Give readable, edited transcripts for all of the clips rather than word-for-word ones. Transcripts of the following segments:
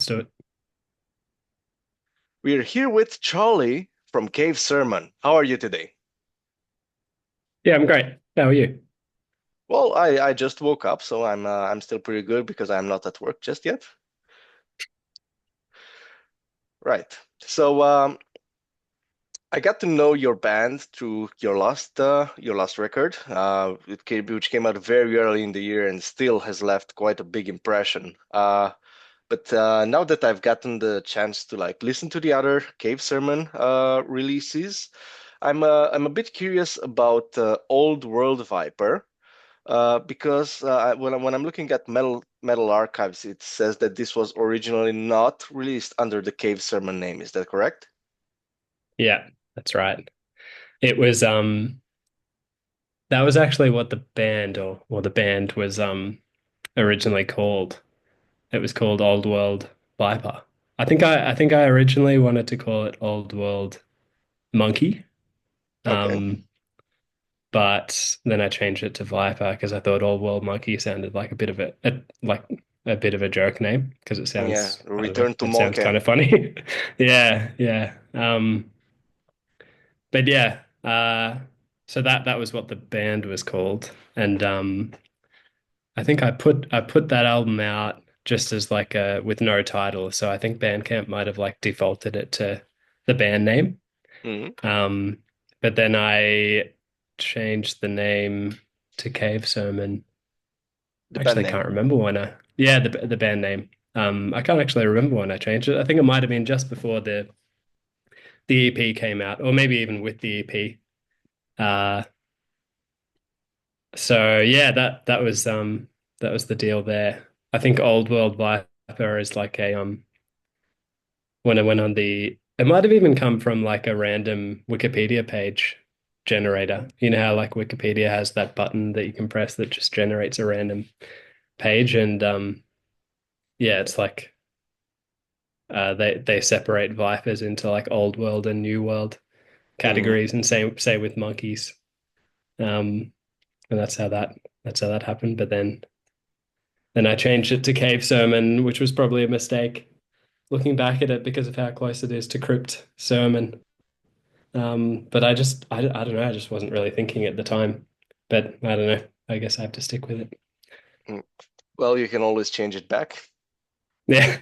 do it. We're here with Charlie from Cave Sermon. How are you today? Yeah, I'm great. How are you? Well, I just woke up, so I'm still pretty good because I'm not at work just yet. Right. So I got to know your band through your last record, which came out very early in the year and still has left quite a big impression. But now that I've gotten the chance to like listen to the other Cave Sermon releases, I'm a bit curious about Old World Viper. Because when I'm looking at Metal Archives, it says that this was originally not released under the Cave Sermon name. Is that correct? Yeah, that's right. It was that was actually what the band or the band was originally called. It was called Old World Viper. I think I originally wanted to call it Old World Monkey. Okay. Um, but then I changed it to Viper because I thought Old World Monkey sounded like a bit of a bit of a joke name because it Yeah. sounds, I don't know, Return to it sounds Monkey. kind of funny. Yeah, yeah. But yeah, so that was what the band was called, and I put that album out just as like a with no title. So I think Bandcamp might have like defaulted it to the band name. Hmm. Um, but then I changed the name to Cave Sermon. The band Actually, name. can't remember when I yeah the band name. I can't actually remember when I changed it. I think it might have been just before the EP came out, or maybe even with the EP. Uh, So yeah, that was the deal there. I think Old World Viper is like a when I went on the it might have even come from like a random Wikipedia page generator. You know how like Wikipedia has that button that you can press that just generates a random page and yeah, it's like they separate vipers into like old world and new world Hmm. categories and say with monkeys. Um and that's how that happened. But then I changed it to Cave Sermon, which was probably a mistake looking back at it because of how close it is to Crypt Sermon. But I don't know, I just wasn't really thinking at the time. But I don't know. I guess I have to stick with it. Well, you can always change it back. Yeah.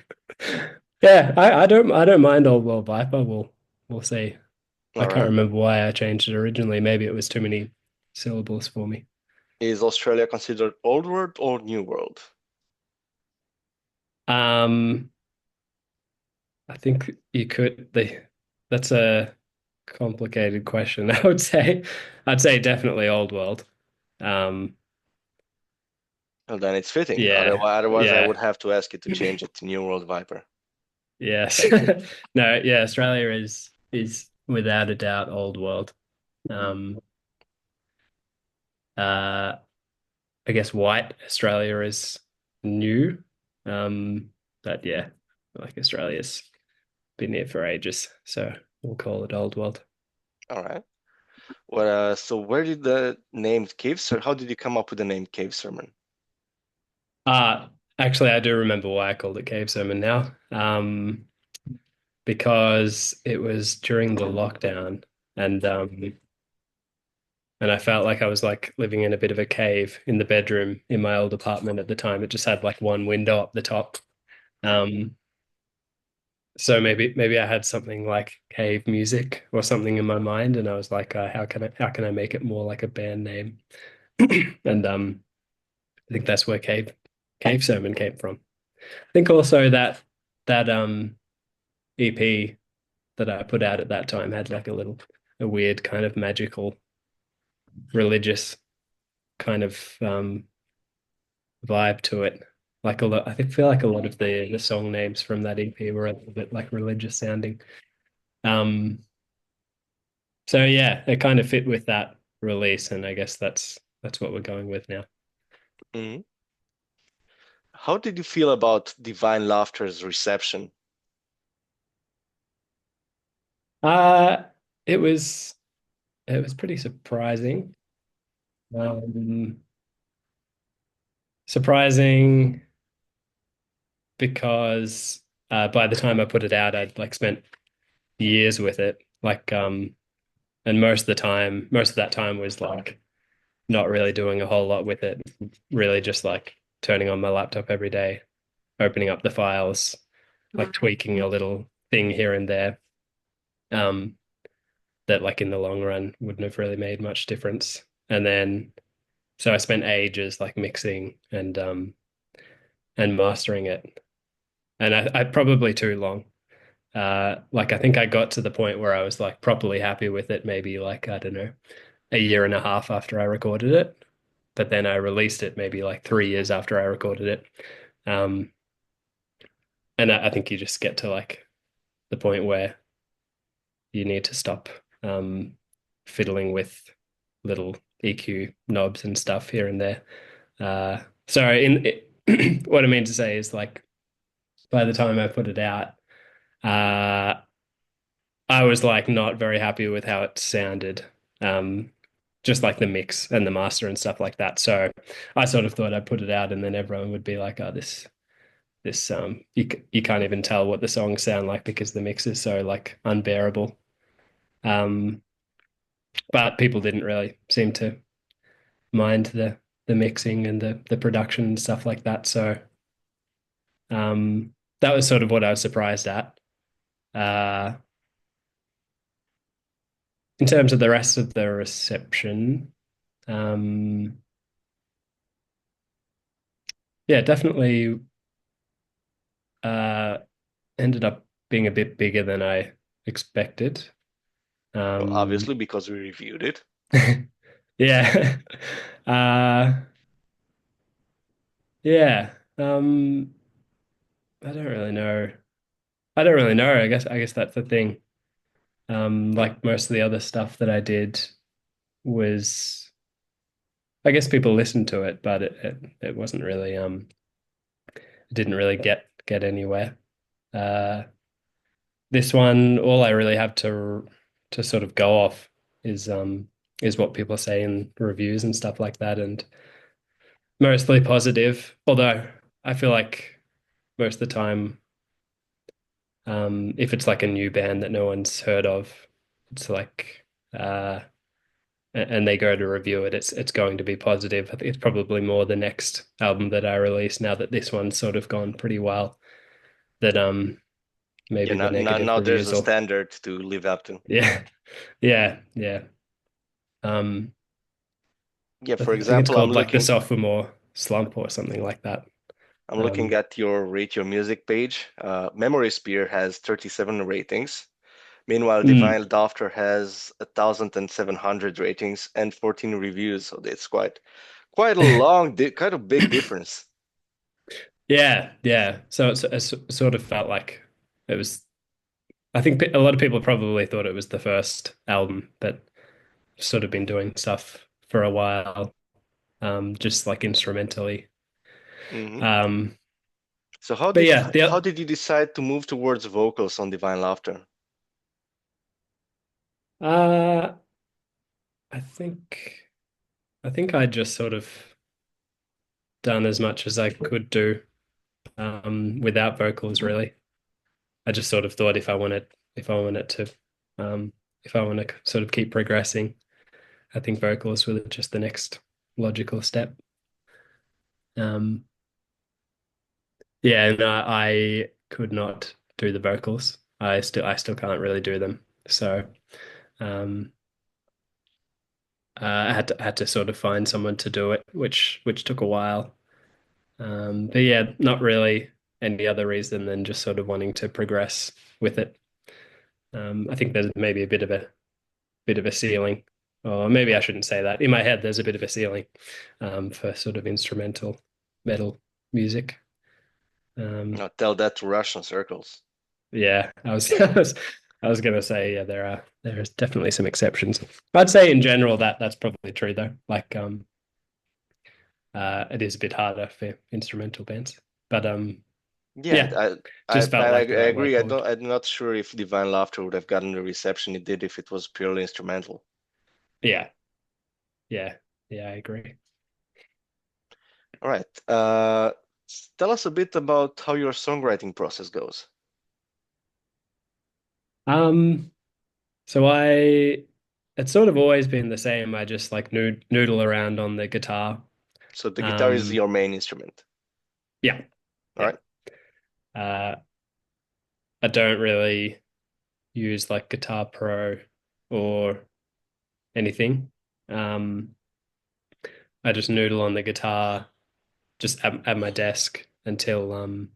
Yeah, I don't mind Old World Viper. We'll see. I All can't right. remember why I changed it originally. Maybe it was too many syllables for me. Is Australia considered Old World or New World? Um, I think you could that's a complicated question. I'd say definitely old world. Um, Well, then it's fitting. yeah, Otherwise, I yeah, would have to ask you to change it to New World Viper. yes. No, yeah, Australia is without a doubt old world. Um, uh, I guess white Australia is new. Um, but yeah, like Australia's been here for ages, so we'll call it old world. All right. So where did the name Cave Sermon? How did you come up with the name Cave Sermon? Uh, Actually, I do remember why I called it Cave Sermon now. Because it was during the lockdown and I felt like I was like living in a bit of a cave in the bedroom in my old apartment at the time. It just had like one window up the top. Um, so maybe I had something like cave music or something in my mind, and I was like, how can I make it more like a band name? And I think that's where Cave Sermon came from. I think also that EP that I put out at that time had like a weird kind of magical religious kind of vibe to it. Like a lot, I think feel like a lot of the song names from that EP were a little bit like religious sounding. Um, so yeah, it kind of fit with that release, and I guess that's what we're going with now. Mhm. How did you feel about Divine Laughter's reception? Uh, it was it was pretty surprising. Um, Surprising because by the time I put it out, I'd like spent years with it. And most of that time was like not really doing a whole lot with it. Really just like turning on my laptop every day, opening up the files, like tweaking a little thing here and there. Um, that like in the long run wouldn't have really made much difference. And then so I spent ages like mixing and mastering it. And I probably too long. Like I think I got to the point where I was like properly happy with it, maybe like, I don't know, a year and a half after I recorded it. But then I released it maybe like 3 years after I recorded it. Um, and I think you just get to like the point where you need to stop um, fiddling with little EQ knobs and stuff here and there. What I mean to say is like by the time I put it out, uh, I was like not very happy with how it sounded. Just like the mix and the master and stuff like that. So I sort of thought I'd put it out and then everyone would be like, "Oh, you can't even tell what the songs sound like because the mix is so like unbearable." Um, but people didn't really seem to mind the mixing and the production and stuff like that. So that was sort of what I was surprised at. Uh, in terms of the rest of the reception, um, yeah, definitely uh, ended up being a bit bigger than I expected. Well, Um, obviously, because we reviewed it. yeah, uh, yeah. I don't really know. I don't really know. I guess that's the thing. Like most of the other stuff that I did was, I guess people listened to it, but it wasn't really it didn't really get anywhere. Uh, this one, all I really have to sort of go off is what people say in reviews and stuff like that, and mostly positive. Although I feel like most of the time, if it's like a new band that no one's heard of, it's like and they go to review it, it's going to be positive. I think it's probably more the next album that I release now that this one's sort of gone pretty well. That Yeah, maybe the negative now there's reviews a will, standard to live up to. yeah, yeah. Um, Yeah, I for think it's example, called like the sophomore slump or something like that. I'm looking Um, at your rate your music page. Memory Spear has 37 ratings. Meanwhile, mm, Divine Laughter has 1,700 ratings and 14 reviews. So it's quite a kind of big difference. yeah, yeah. So it sort of felt like it was. I think a lot of people probably thought it was the first album, but sort of been doing stuff for a while, just like instrumentally. Hmm. Um, So but yeah, how did you decide to move towards vocals on Divine Laughter? uh, I think I think I just sort of done as much as I could do without vocals, really. I just sort of thought if I wanted to um, if I want to sort of keep progressing, I think vocals were just the next logical step. Um, yeah, and I could not do the vocals. I still can't really do them. So um, I had to sort of find someone to do it, which took a while. But yeah, not really any other reason than just sort of wanting to progress with it. I think there's maybe a bit of a ceiling, or maybe I shouldn't say that. In my head, there's a bit of a ceiling for sort of instrumental metal music. Um, Now tell that to Russian circles. yeah, I was gonna say yeah, there's definitely some exceptions. I'd say in general that's probably true though. Like it is a bit harder for instrumental bands, but Yeah, yeah, I just felt like the right way agree. forward. I'm not sure if Divine Laughter would have gotten the reception it did if it was purely instrumental. Yeah, yeah, yeah, I agree. All right. Tell us a bit about how your songwriting process goes. Um, so it's sort of always been the same. I just like noodle around on the guitar. So the guitar is Um, your main instrument. yeah, All yeah. right. Uh, I don't really use like Guitar Pro or anything. Um, I just noodle on the guitar just at my desk until um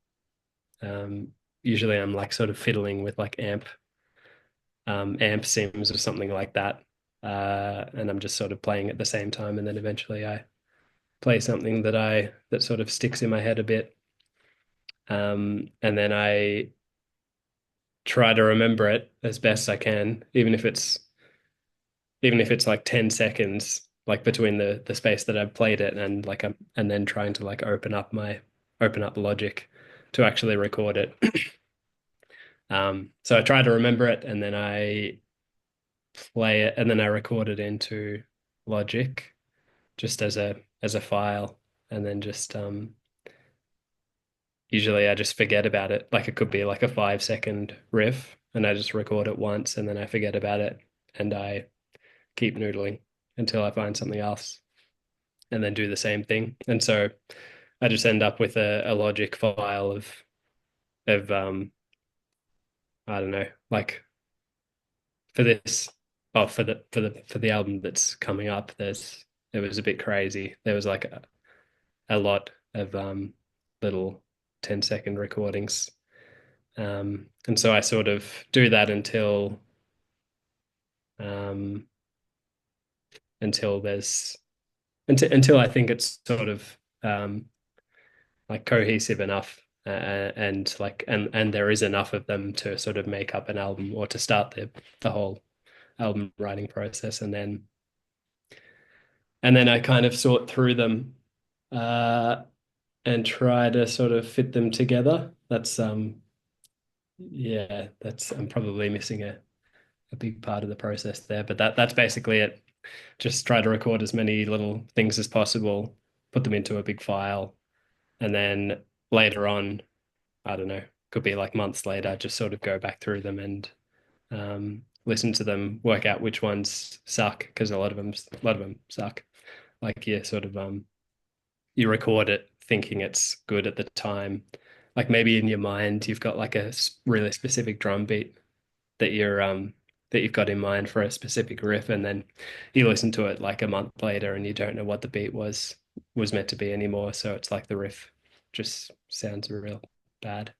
usually I'm like sort of fiddling with like amp sims or something like that. And I'm just sort of playing at the same time, and then eventually I play something that sort of sticks in my head a bit. And then I try to remember it as best I can, even if it's like 10 seconds like between the space that I've played it and and then trying to like open up Logic to actually record it. So I try to remember it, and then I play it, and then I record it into Logic just as a file, and then just usually I just forget about it. Like it could be like a 5 second riff, and I just record it once, and then I forget about it, and I keep noodling until I find something else, and then do the same thing. And so I just end up with a Logic file of I don't know, like for this oh for the album that's coming up, it was a bit crazy. There was like a lot of little 10-second recordings. And so I sort of do that um until until I think it's sort of like cohesive enough, and like and there is enough of them to sort of make up an album or to start the whole album writing process. And then I kind of sort through them uh and try to sort of fit them together. That's yeah, that's I'm probably missing a big part of the process there, but that's basically it. Just try to record as many little things as possible, put them into a big file, and then later on, I don't know, could be like months later, just sort of go back through them and listen to them, work out which ones suck, because a lot of them suck. Like you sort of you record it thinking it's good at the time. Like maybe in your mind you've got like really specific drum beat that that you've got in mind for a specific riff, and then you listen to it like a month later and you don't know what the beat was meant to be anymore. So it's like the riff just sounds real bad.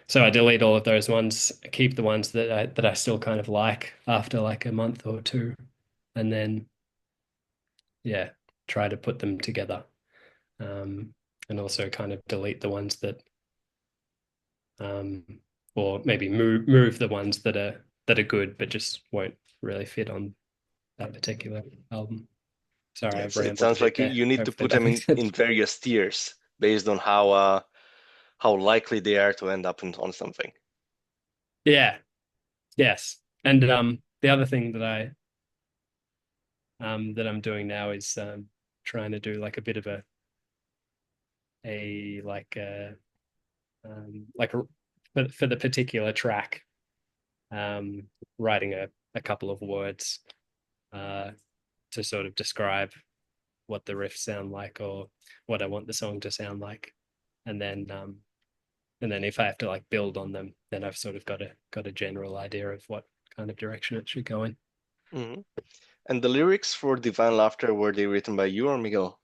So I delete all of those ones, keep the ones that I still kind of like after like a month or two, and then yeah, try to put them together. And also kind of delete the ones um, or maybe move the ones that are good but just won't really fit on that particular album. Sorry, I've It rambled a sounds bit like there. you need to Hopefully put that them makes sense. in various tiers based on how likely they are to end up on something. Yeah, yes. And the other thing that I'm doing now is trying to do like a bit of a like a for the particular track, um writing a couple of words uh to sort of describe what the riffs sound like or what I want the song to sound like. And then if I have to like build on them, then I've sort of got a general idea of what kind of direction it should go in. Hmm. And the lyrics for Divine Laughter, were they written by you or Miguel?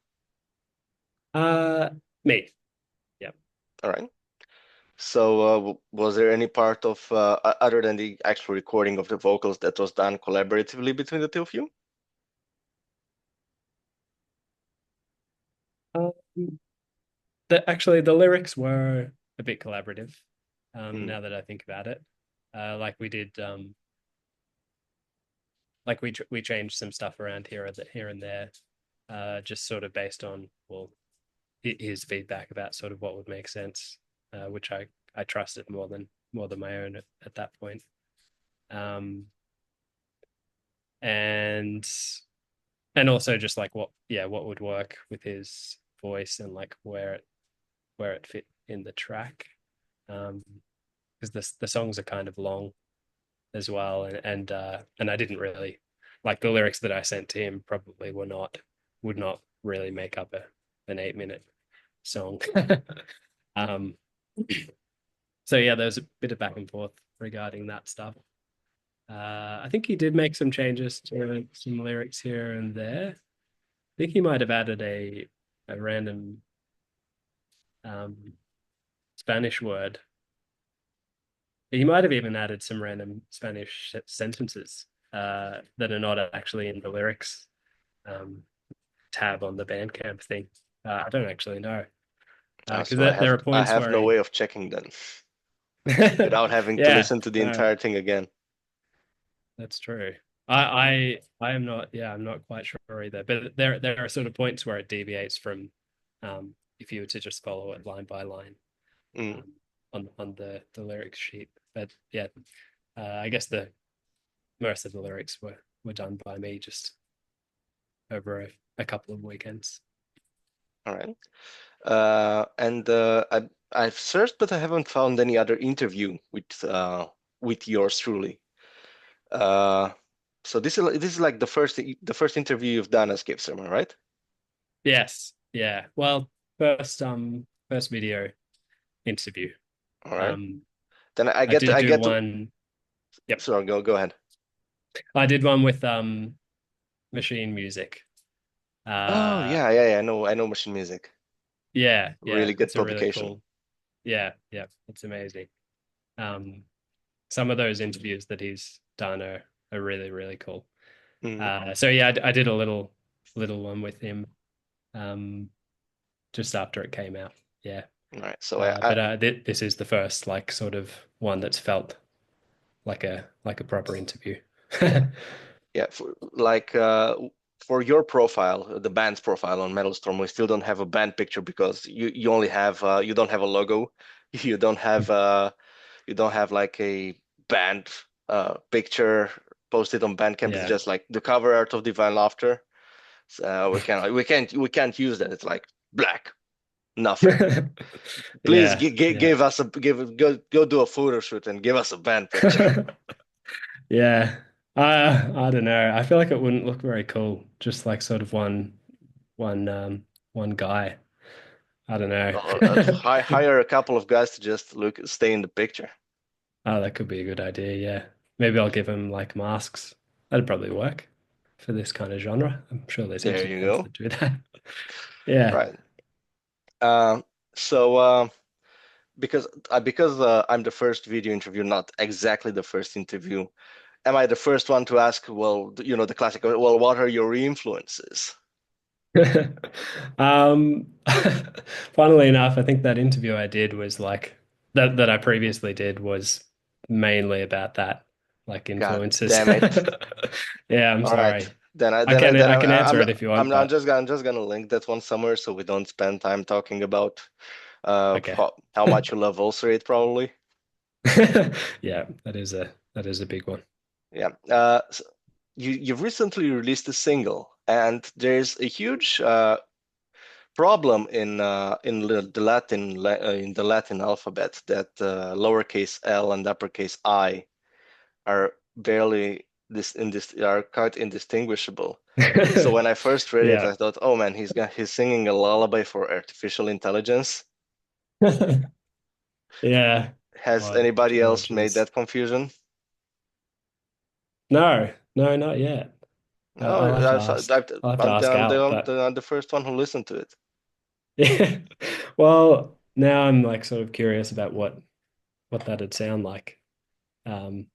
Uh Me. Yeah. All right. So, was there any part of other than the actual recording of the vocals that was done collaboratively between the two of you? Um, actually the lyrics were a bit collaborative, Mm. now that I think about it. Like we did like we changed some stuff around here and there, just sort of based on well his feedback about sort of what would make sense, which I trusted more than my own at that point. Um, and and also just like what would work with his voice and like where it fit in the track. Because the songs are kind of long, as well, and I didn't really like the lyrics that I sent to him probably were not would not really make up an 8 minute song. um, so yeah, there was a bit of back and forth regarding that stuff. I think he did make some changes to some lyrics here and there. I think he might have added a random um, Spanish word. He might have even added some random Spanish sentences that are not actually in the lyrics tab on the Bandcamp thing. I don't actually know because So there are I points have where no he, way of checking then without having to yeah, listen to the no, entire thing again. that's true. I am not, yeah, I'm not quite sure either. But there are sort of points where it deviates from if you were to just follow it line by line Mm. um, on the lyrics sheet. But yeah, I guess the most of the lyrics were done by me just over a couple of weekends. All right. And I've searched, but I haven't found any other interview with yours truly. Uh, so this is like the first interview you've done as Gibbs, am I right? Yes, yeah. Well, first video interview. All right. Um, Then I did I do get to. one. Yep, Sorry, go ahead. I did one with machine music. Oh Uh, yeah, yeah, yeah. I know Machine Music. yeah, yeah. Really good It's a really publication. cool. Yeah, yeah. It's amazing. Um, some of those interviews that he's done are really really cool. Mm. So yeah, I did a little one with him um, just after it came out. Yeah. All right. So But this is the first like sort of one that's felt like a proper interview. yeah, for your profile, the band's profile on Metalstorm, we still don't have a band picture because you only have you don't have a logo, you don't have you don't have like a band picture posted on Bandcamp. It's Yeah. just like the cover art of Divine Laughter. So we can't use that. It's like black, nothing. Please Yeah, yeah. give us a go do a photo shoot and give us a band picture. Yeah. I don't know. I feel like it wouldn't look very cool. Just like sort of one guy. I don't know. Hire a couple of guys to just stay in the picture. Oh, that could be a good idea, yeah. Maybe I'll give him like masks. That'd probably work for this kind of genre. I'm sure there's heaps There of you bands go. that do that. Yeah. Right. Um, so because I'm the first video interview, not exactly the first interview, am I the first one to ask, well, you know, the classic, well, what are your influences? Um, funnily enough, I think that interview I did was like that I previously did was mainly about that, like God influences. damn it. Yeah, I'm All right. sorry. Then I can answer it if you want, but I'm just gonna link that one somewhere so we don't spend time talking about okay. how much you love Ulcerate probably. Yeah, that is a big one. Yeah. You've recently released a single, and there's a huge problem in the Latin alphabet that lowercase l and uppercase I are barely are quite indistinguishable. So when I first read it, Yeah. I thought, oh man, he's singing a lullaby for artificial intelligence. Yeah. Has Oh, anybody oh, else made geez. that confusion? No, no, not yet. No, I'll have to ask. I'll have to ask out, but I'm the first one who listened to it. yeah. Well, now I'm like sort of curious about what that'd sound um,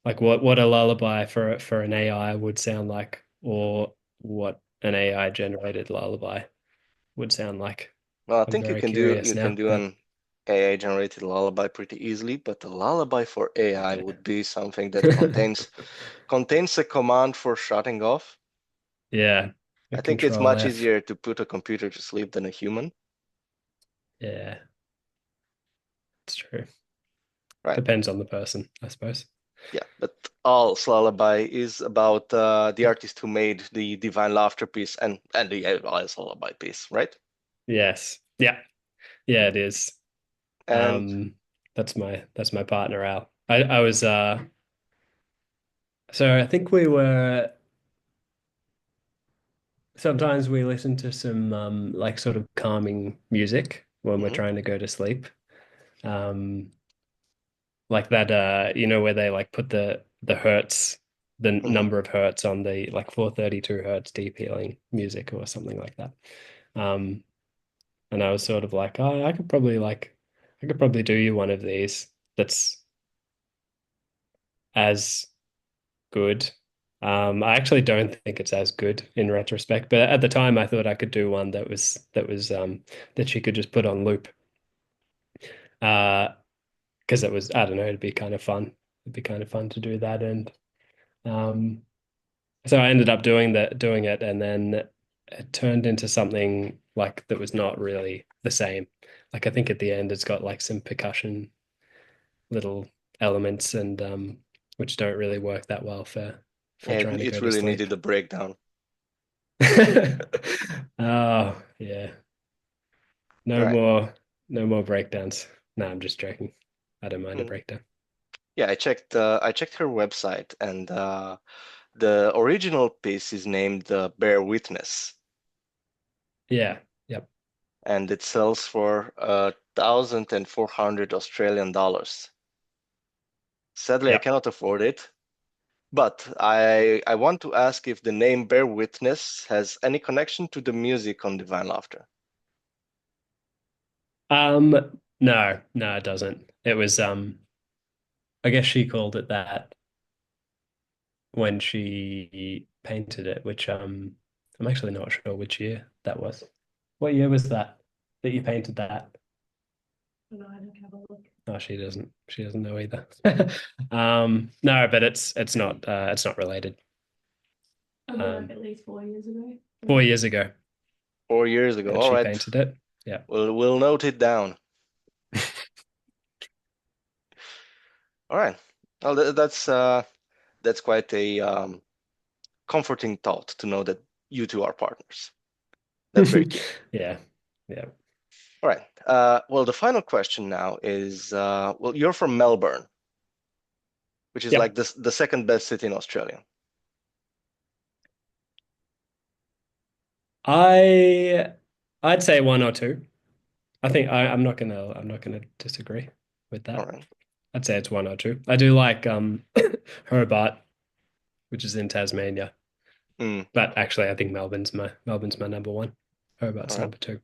like what a lullaby for an AI would sound like, or what an AI generated lullaby would sound like. Well, I I'm think very curious you can now, do but an AI generated lullaby pretty easily, but a lullaby for AI yeah. would be something that contains a command for shutting off. Yeah, a I think it's control much F. easier to put a computer to sleep than a human. Yeah, it's true. Right. Depends on the person, I suppose. Yeah, but all lullaby is about the artist who made the Divine Laughter piece and the Alice lullaby piece, right? Yes. Yeah. Yeah, it is. And Um, that's my partner Al. I was So I think we were sometimes we listen to some like sort of calming music when we're Hmm. trying to go to sleep. Um, like that where they like put the hertz, the Hmm. number of hertz on the like 432 hertz deep healing music or something like that. Um, and I was sort of like, oh, I could probably do you one of these that's as good. I actually don't think it's as good in retrospect, but at the time I thought I could do one that she could just put on loop. Because it was, I don't know, it'd be kind of fun. It'd be kind of fun to do that. And um so I ended up doing it, and then it turned into something like that was not really the same. Like I think at the end it's got like some percussion little elements and which don't really work that well for Yeah, trying to it go to really sleep. needed a breakdown. Oh, yeah. All No right. more no more breakdowns. No, I'm just joking. I don't mind a Mm. breakdown. Yeah, I checked her website, and the original piece is named Bear Witness, Yeah. Yep. and it sells for 1,400 Australian dollars. Sadly, I Yep. cannot afford it, but I want to ask if the name Bear Witness has any connection to the music on Divine Laughter. No, it doesn't. It was I guess she called it that when she painted it, which I'm actually not sure which year that was. What year was that you painted that? Oh, she doesn't know either. No, but it's not related. Um 4 years ago 4 years ago. that All she right, painted it. Yeah. we'll note it down. All right. Well, that's quite a comforting thought to know that you two are partners. That's very cute. Yeah. Yeah. All right. Well, the final question now is, well, you're from Melbourne, which is like Yep. the second best city in Australia. I I'd say one or two. I'm not gonna disagree with All that. right. I'd say it's one or two. I do like Hobart, which is in Tasmania. Mm, But actually I think Melbourne's my number one. all Hobart's right. number two.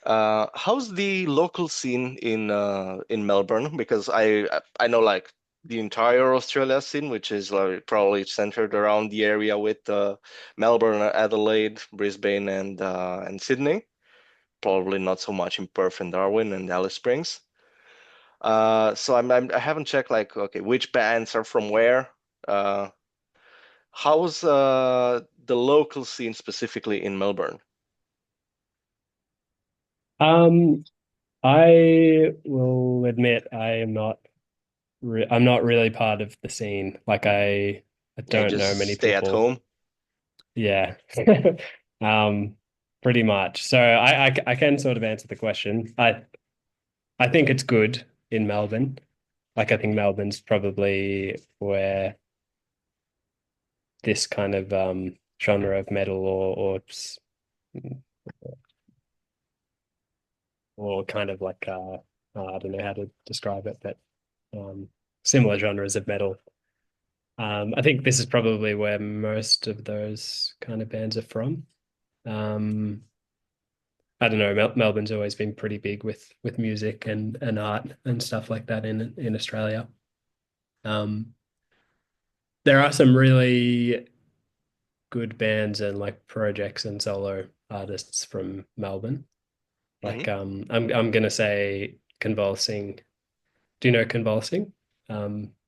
How's the local scene in Melbourne? Because I know like the entire Australia scene, which is like probably centered around the area with Melbourne, Adelaide, Brisbane, and Sydney. Probably not so much in Perth and Darwin and Alice Springs. So I haven't checked like okay which bands are from where. Uh, how's the local scene specifically in Melbourne? Um, I will admit I'm not really part of the scene. Like I Yeah, don't know just many stay at people. home. Yeah. Um, pretty much. So I can sort of answer the question. I think it's good in Melbourne. Like I think Melbourne's probably where this kind of genre of metal or kind of like I don't know how to describe it, but um, similar genres of metal. I think this is probably where most of those kind of bands are from. Um, I don't know. Melbourne's always been pretty big with music and art and stuff like that in Australia. Um, there are some really good bands and like projects and solo artists from Melbourne. Hmm. Like I'm gonna say Convulsing. Do you know Convulsing?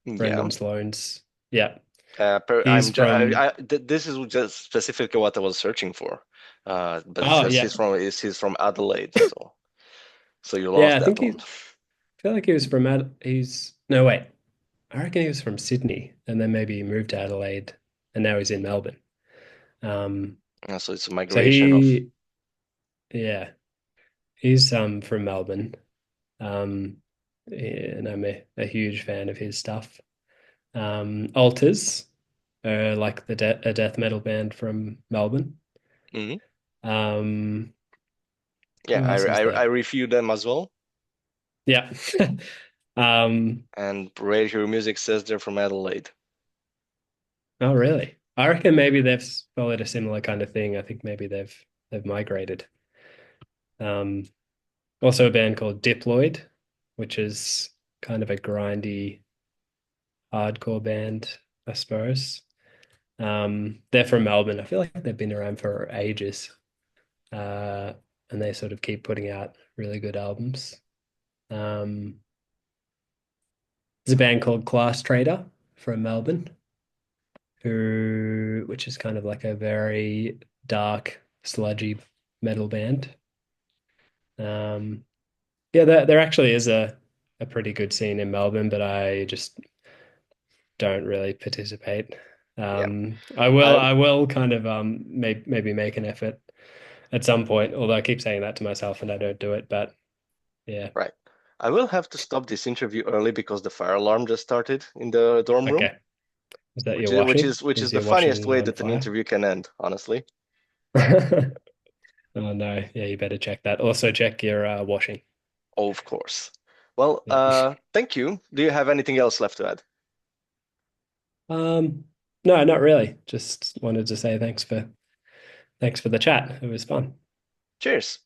Yeah. Brendan Sloan's. Yeah, I'm he's from. this is just specifically what I was searching for. But it Oh says yeah, he's from Adelaide, so you yeah. lost I that think one. I feel like he was from He's no wait. I reckon he was from Sydney, and then maybe he moved to Adelaide, and now he's in Melbourne. Um, So it's a so migration of. yeah, he's from Melbourne. And I'm a huge fan of his stuff. Alters. like a death metal band from Melbourne. Hmm. Um, Yeah, who else is I there? review them as well. Yeah. Um, And Radio Music says they're from Adelaide. oh really? I reckon maybe they've followed a similar kind of thing. I think maybe they've migrated. Um, Also a band called Diploid, which is kind of a grindy hardcore band, I suppose. They're from Melbourne. I feel like they've been around for ages. Uh, and they sort of keep putting out really good albums. Um, there's a band called Class Trader from Melbourne, which is kind of like a very dark, sludgy metal band. Um, yeah, there actually is a pretty good scene in Melbourne, but I just don't really participate. Yeah. I I will kind of maybe make an effort at some point, although I keep saying that to myself and I don't do it, but yeah. Right. I will have to stop this interview early because the fire alarm just started in the dorm room, Okay. Is that your washing? which is Is the your funniest washing way on that an fire? interview can end, honestly. Oh no. Yeah, you better check that. Also check your washing. Of course. Well, Yeah. thank you. Do you have anything else left to add? Um, no, not really. Just wanted to say thanks for the chat. It was fun. Cheers.